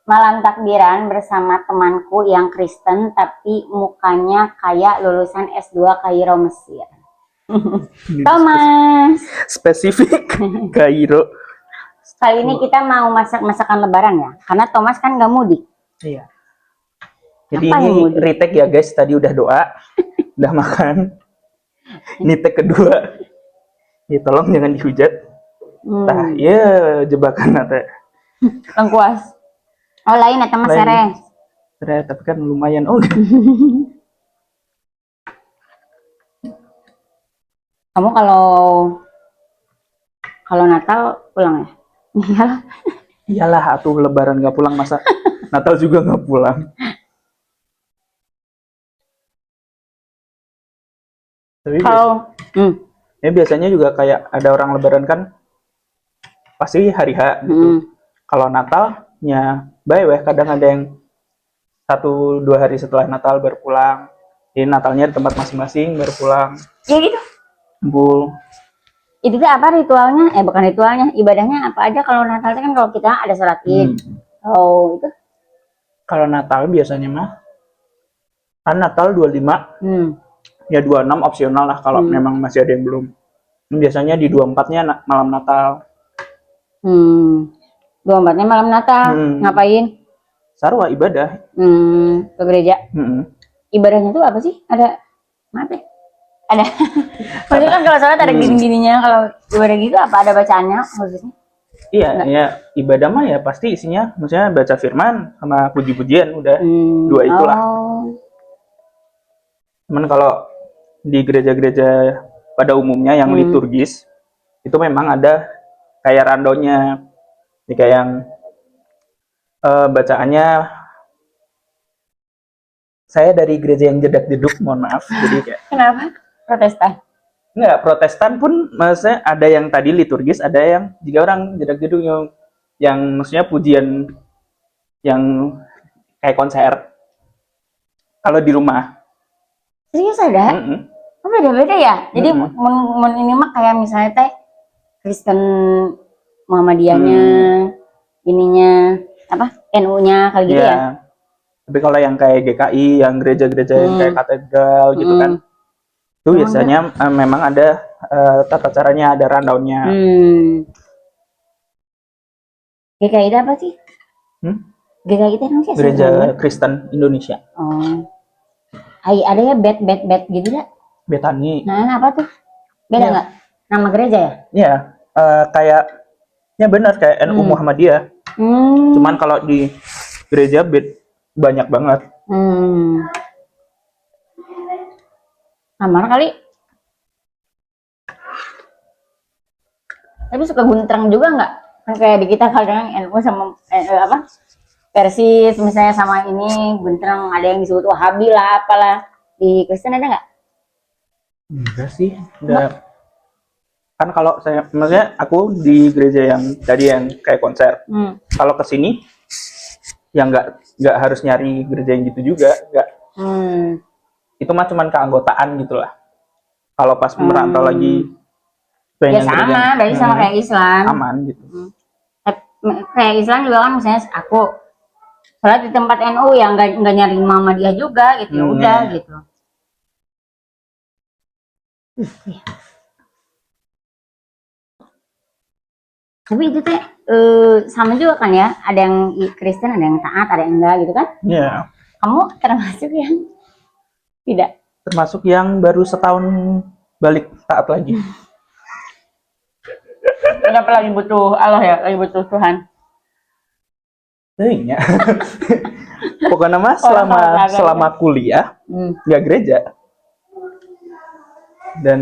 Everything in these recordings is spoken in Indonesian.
Malam takbiran bersama temanku yang Kristen tapi mukanya kayak lulusan S2 Kairo Mesir. Thomas. Spesifik Kairo. Kali ini kita mau masak masakan Lebaran ya, karena Thomas kan nggak mudik. Iya. Jadi Apa yang ini mudik? retake ya guys. Tadi udah doa, udah makan. Ini take kedua. Ya tolong jangan dihujat. Nah, ya jebakan nate. Lengkuas. Oh lain ya Thomas Lain. sere. Tapi kan lumayan. Oh. Kamu kalau Natal pulang ya? Iya. Iyalah, atuh Lebaran nggak pulang masa Natal juga nggak pulang. Tapi Kalau ya biasanya juga kayak ada orang Lebaran kan pasti hari H gitu. Kalau Natalnya bae kadang ada yang 1-2 hari setelah Natal baru pulang. Jadi Natalnya di tempat masing-masing baru pulang. ya gitu. Kumpul. Itu tuh apa ritualnya? Bukan ritualnya, ibadahnya apa aja kalau Natal itu kan kalau kita ada sholat Id. Oh, itu Kalau Natal biasanya mah kan Natal 25, ya 26 opsional lah kalau memang masih ada yang belum. Biasanya di 24-nya malam Natal. 24-nya malam Natal. Ngapain? Sarwa ibadah. Ke gereja. Ibadahnya tuh apa sih? Ada maaf ya? Ada. Maksudnya kan kalau sholat ada gini-gininya, kalau ibadah gitu apa ada bacaannya maksudnya? Iya, ya ibadah mah ya pasti isinya maksudnya baca firman sama puji-pujian udah. Dua itulah. Cuman kalau di gereja-gereja pada umumnya yang liturgis itu memang ada kayak randonya. Jadi kayak yang bacaannya saya dari gereja yang jedak-jeduk, mohon maaf. Jadi kayak Kenapa? Protestan. Enggak, Protestan pun maksudnya ada yang tadi liturgis, ada yang juga orang jedak-jeduk yang maksudnya pujian yang kayak konser. Kalau di rumah. Serius ada? Oh, beda-beda ya. Jadi ini mah kayak misalnya teh Kristen Muhammadiyahnya, ininya apa? NU-nya kali gitu ya. Tapi kalau yang kayak GKI, yang gereja-gereja yang kayak katedral gitu kan, itu biasanya memang ada tata caranya, ada rundown-nya. GKI itu apa sih? GKI itu apa sih? Gereja Kristen Indonesia. Oh. Ada ya bet gitu ya? Betani. Nah, apa tuh? Beda nggak? Nama gereja ya? Iya, kayaknya benar kayak NU Muhammadiyah. Cuman kalau di gereja banyak banget. Sama kali. Tapi suka guntrang juga nggak? Kan kayak di kita kadang NU sama apa? Persis misalnya sama ini guntrang, ada yang disebut Wahabi lah apalah. Di Kristen ada nggak? Enggak sih, enggak. Kan kalau saya maksudnya aku di gereja yang tadi yang kayak konser. Kalau kesini ya nggak harus nyari gereja yang gitu juga, nggak. Itu mah cuman keanggotaan gitulah. Kalau pas merantau lagi ya sama, berarti sama kayak Islam. Aman gitu. Kayak Islam juga kan misalnya aku sholat di tempat NU yang nggak nyari Muhammadiyah juga gitu, ya udah gitu. Tapi itu teh sama juga kan ya, ada yang Kristen, ada yang taat, ada yang enggak gitu kan? Iya. Kamu termasuk yang tidak? Termasuk yang baru setahun balik taat lagi. Kenapa lagi butuh Allah ya, lagi butuh Tuhan? Iya. Pokoknya mas selama kuliah nggak gereja. Dan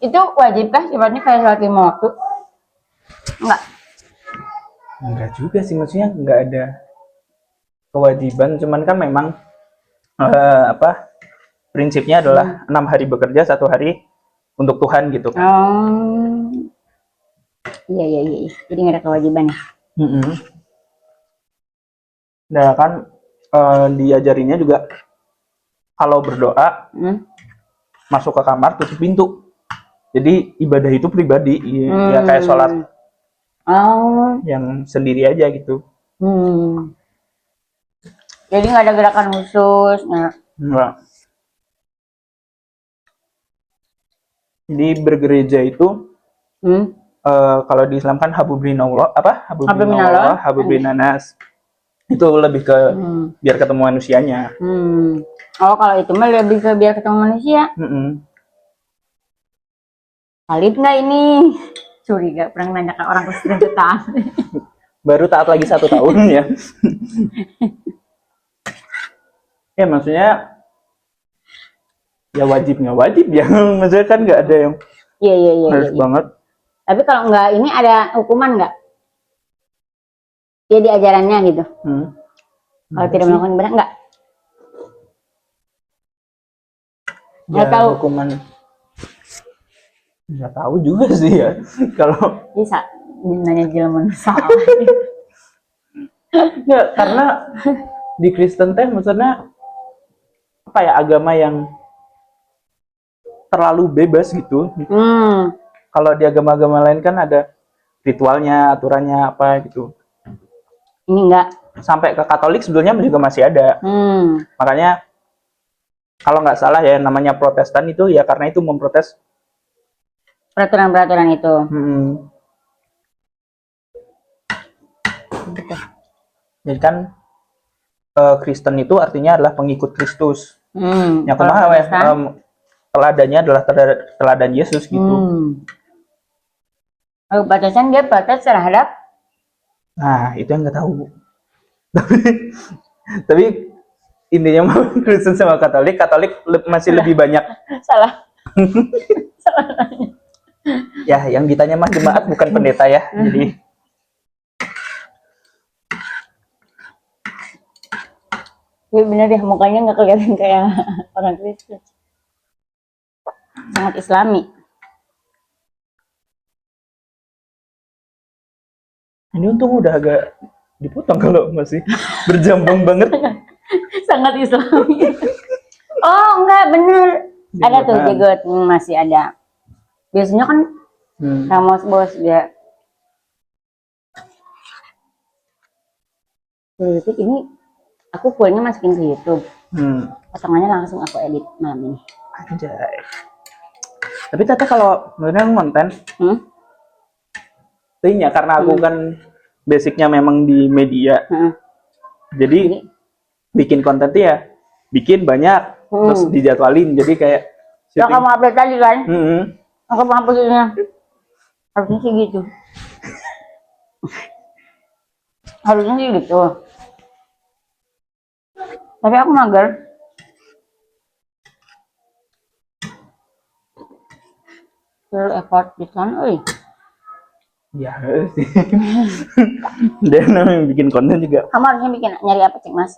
itu wajib kah sifatnya kayak sholat 5 waktu? Enggak juga sih, maksudnya nggak ada kewajiban, cuman kan memang prinsipnya adalah 6 hari bekerja, 1 hari untuk Tuhan gitu kan. Iya. Jadi nggak ada kewajiban ya. Nah kan diajarinnya juga kalau berdoa masuk ke kamar tutup pintu. Jadi ibadah itu pribadi, ya kayak sholat yang sendiri aja gitu. Jadi nggak ada gerakan khusus. Nah. Enggak. Jadi bergereja itu kalau di Islam kan habubrinallah habubrinanas. Itu lebih ke biar ketemu manusianya. Oh, kalau itu mah lebih ke biar ketemu manusia. Valid nggak ini? Curiga, pernah nanya ke orang Kristen taat. Baru taat lagi 1 tahun ya. Ya maksudnya ya wajib nggak wajib ya. Maksudnya kan nggak ada yang harus banget. Tapi kalau nggak ini ada hukuman nggak? Ya di ajarannya gitu. Kalau tidak melakukan ibadah nggak? Nggak tahu hukuman. Nggak tahu juga sih ya. Kalau bisa nanya jelman salah. Nggak, karena di Kristen teh maksudnya apa ya, agama yang terlalu bebas gitu. Kalau di agama-agama lain kan ada ritualnya, aturannya apa gitu. Ini enggak. Sampai ke Katolik sebetulnya juga masih ada. Makanya kalau nggak salah ya namanya Protestan itu ya karena itu memprotes peraturan-peraturan itu. Jadi kan Kristen itu artinya adalah pengikut Kristus. Yang teladannya adalah teladan Yesus gitu. Kalau batasan dia protes terhadap? Nah, itu yang nggak tahu. Tapi intinya mah Kristen sama Katolik masih lebih banyak. Salah. Salah. Ya, yang ditanya mah jemaat bukan pendeta ya. Jadi ya benar deh, mukanya nggak kelihatan kayak orang Kristen. Sangat Islami. Ini untung udah agak dipotong kalau masih berjambung banget. Sangat Islami. Oh enggak, bener. Ada tuh jenggot masih ada. Biasanya kan Ramos bos dia. Detik ini aku fullnya masukin ke YouTube. Potongannya langsung aku edit malam ini. Anjay. Tapi Tata kalau sebenarnya konten, ya karena aku kan basicnya memang di media, jadi bikin konten tuh ya bikin banyak, terus dijadwalin, jadi kayak. Yang kamu upload tadi kan? Aku mau hapusnya. Harusnya sih gitu. Harusnya sih gitu. Tapi aku mager. Full effort di sana, Ya sih. Dia namanya bikin konten juga. Kamu harusnya nyari apa cek mas?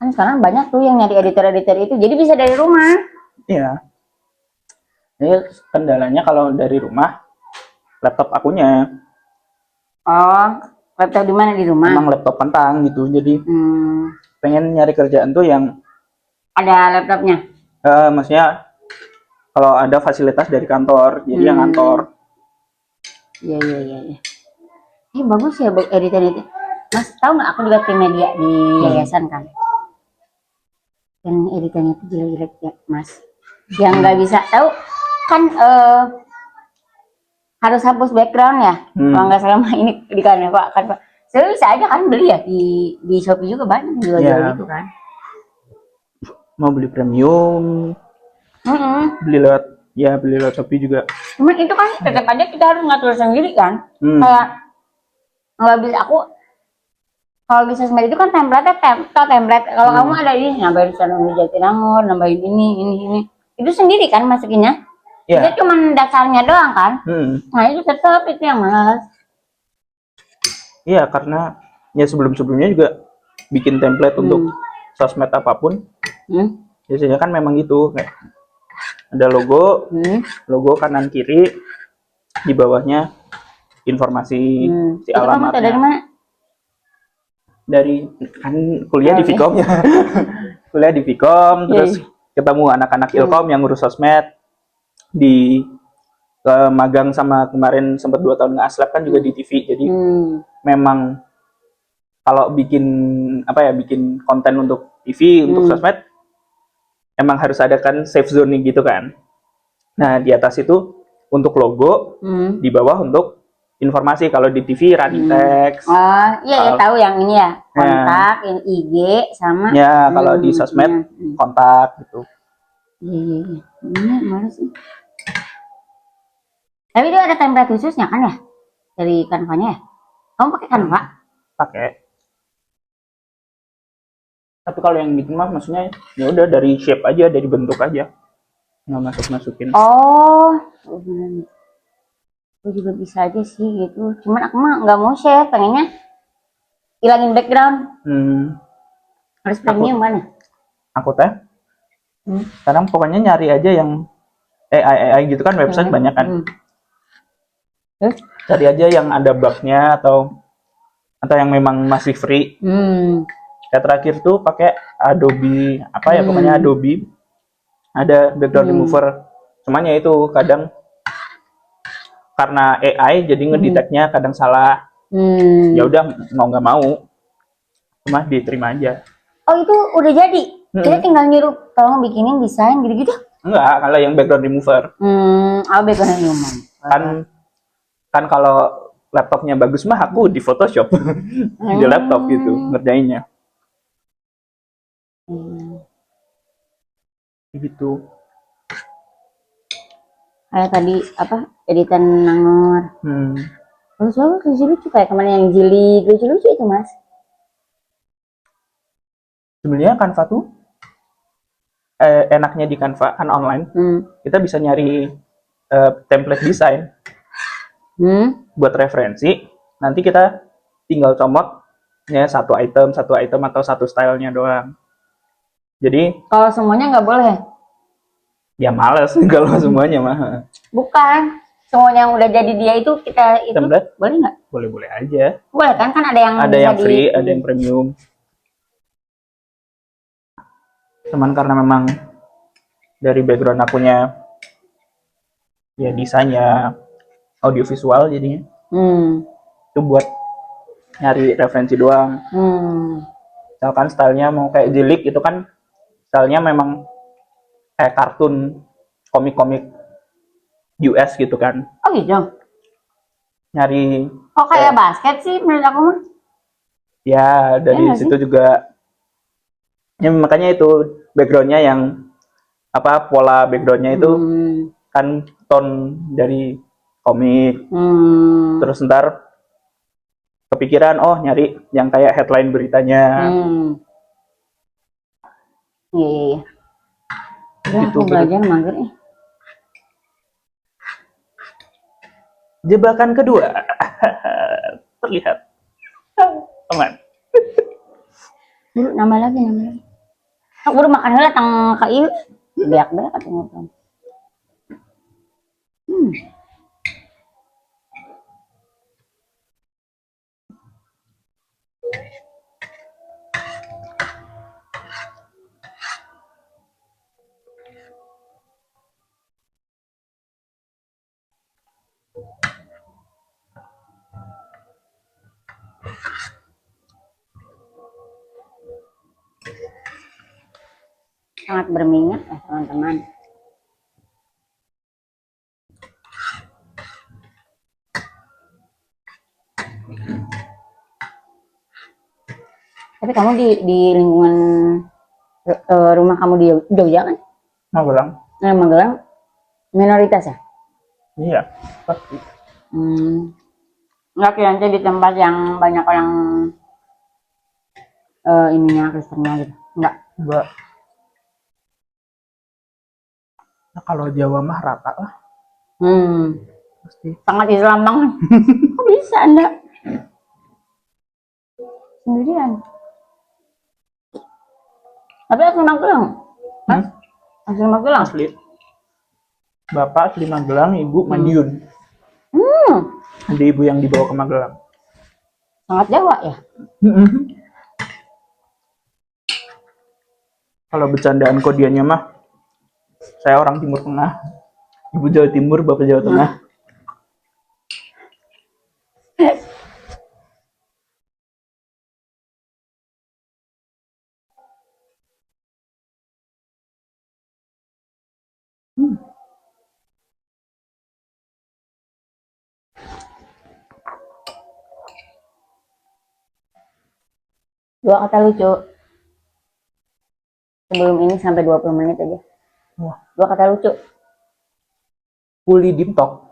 Kan sekarang banyak tuh yang nyari editor-editor itu, jadi bisa dari rumah. Iya. Jadi kendalanya kalau dari rumah, laptop akunya. Oh, laptop di mana di rumah? Emang laptop kentang gitu, jadi pengen nyari kerjaan tuh yang ada laptopnya. Maksudnya kalau ada fasilitas dari kantor, jadi yang kantor. Iya. Bagus ya editan itu. Mas tahu nggak, aku juga tim media di yayasan kan. Dan editannya itu jelek-jelek ya mas. Yang nggak bisa tahu kan harus hapus background ya. Kalau nggak selama ini di Canva kan Pak. Saya bisa aja kan beli ya di Shopee juga banyak jual-jual gitu kan. Mau beli premium, beli lewat Shopee juga. Cuman itu kan tetap aja kita harus ngatur sendiri kan. Kayak nggak bisa aku kalau bisa sendiri itu kan template. Kalau kamu ada ini nambahin Sanur Jatinangor, nambahin ini itu sendiri kan masukinnya. Itu cuma dasarnya doang kan. Nah itu tetap itu yang malas. Iya, karena ya sebelumnya juga bikin template untuk sosmed apapun. Biasanya kan memang gitu, kayak ada logo kanan kiri, di bawahnya informasi si alamatnya. Kamu dari mana? Dari kan kuliah di Vkom ya. Kuliah di Vkom, terus ketemu anak-anak Ilkom yang ngurus sosmed, di magang sama kemarin sempat 2 tahun nge-aslab kan juga di TV, jadi memang kalau bikin apa ya, bikin konten untuk TV, untuk sosmed, emang harus ada kan safe zone gitu kan. Nah, di atas itu untuk logo, di bawah untuk informasi. Kalau di TV running text. Oh, iya ya, tahu yang ini ya. Kontak, yang IG sama. Ya, kalau di sosmed kontak gitu. Iya. Ini mana sih? Tapi dia ada template khususnya kan ya? Dari Canva-nya ya? Kamu pakai Canva? Pakai. Tapi kalau yang bikin mah maksudnya ya udah dari shape aja, dari bentuk aja. Nggak masukin. Oh, aku juga bisa aja sih gitu. Cuman aku mah nggak mau share, pengennya hilangin background. Harus premium mana? Aku teh. Sekarang pokoknya nyari aja yang AI gitu kan, website banyak kan. Cari aja yang ada bugnya atau yang memang masih free. Kayak terakhir tuh pakai Adobe apa ya, pokoknya Adobe ada background remover. Cuman ya itu kadang karena AI jadi ngedeteknya kadang salah. Ya udah mau nggak mau, cuma diterima aja. Oh, itu udah jadi. Kita tinggal nyuruh tolong bikinin desain gitu-gitu. Enggak, kalau yang background remover. Oh, background remover. Kan kalau laptopnya bagus mah aku di Photoshop di laptop gitu ngerjainnya. Gitu. Kayak tadi apa, editan Nangor. Lucu-lucu kayak kemana yang jili, lucu-lucu itu mas. Sebenarnya Canva tuh enaknya di Canva kan online. Kita bisa nyari template desain buat referensi. Nanti kita tinggal comot ya satu item atau satu stylenya doang. Jadi kalau semuanya nggak boleh. Ya males kalau semuanya mah. Bukan. Semuanya yang udah jadi dia itu kita itu template? Boleh nggak? Boleh aja. Boleh kan ada yang free, ada yang premium. Cuman karena memang dari background akunya ya desainnya audiovisual jadinya. Itu buat nyari referensi doang. Misalkan stylenya mau kayak jilik itu kan stylenya memang kayak kartun komik-komik US gitu kan. Oh gitu. Nyari kayak basket sih menurut aku mah. Ya, dari situ juga ya makanya itu backgroundnya yang apa, pola backgroundnya itu kan tone dari komik. Terus ntar kepikiran nyari yang kayak headline beritanya. Iya. Gitu, aku belajar mager nih. Jebakan kedua terlihat teman. Nambah lagi. Aku baru makan heula tang ka ieu. Beak-beak atuh ngobrol. Sangat berminyak ya teman-teman. Tapi kamu di lingkungan rumah kamu di Jogja kan? Magelang. Magelang minoritas ya? Iya, pasti. Enggak kira di tempat yang banyak orang ininya Kristennya gitu. Enggak. Nah, kalau Jawa mah rata lah. Pasti. Sangat Islam banget. Kok bisa Anda? Sendirian. Tapi asli Magelang. Asli Magelang. Asli. Bapak asli Magelang, ibu Madiun. Ada ibu yang dibawa ke Magelang. Sangat Jawa ya? Kalau bercandaan kodiannya mah, saya orang Timur Tengah. Ibu Jawa Timur, bapak Jawa Tengah. 2 kata lucu. Sebelum ini sampai 20 menit aja. Wah. 2 kata lucu. Fully deep talk.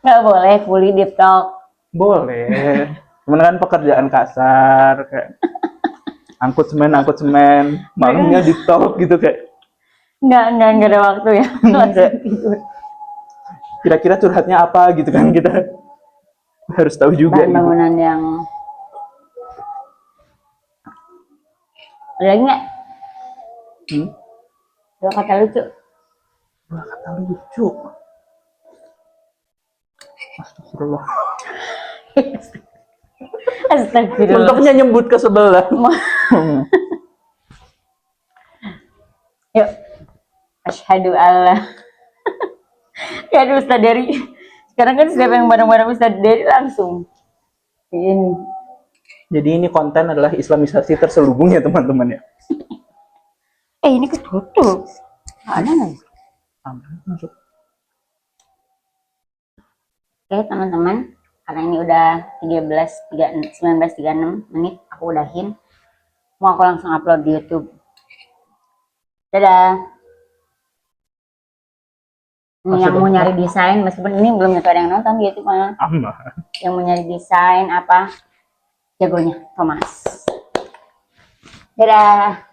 Nggak boleh fully deep talk. Boleh. Cuman kan pekerjaan kasar kayak angkut semen, malamnya deep talk gitu kayak. Nggak ada waktu ya. Kayak, kira-kira curhatnya apa gitu kan kita harus tahu juga. Bahan bangunan yang ada lagi nggak? 2 kata lucu. 2 kata lucu. Astagfirullah. Astagfirullah. Mentoknya nyebut ke sebelah. Yuk. Asyhadu Allah. Ya aduh Ustaz Dery. Sekarang kan setiap yang bareng-bareng Ustaz Dery langsung. Ini. Jadi ini konten adalah islamisasi terselubung ya teman-teman ya. Ini ketutup. Ada nggak? Masuk. Oke teman-teman. Karena ini udah 19.36 menit. Aku udahin. Mau aku langsung upload di YouTube. Dadah. Yang mau nyari desain, meskipun ini belum tentu ada yang nonton di YouTube mah. Yang mau nyari desain apa, jagonya Thomas. Dadah.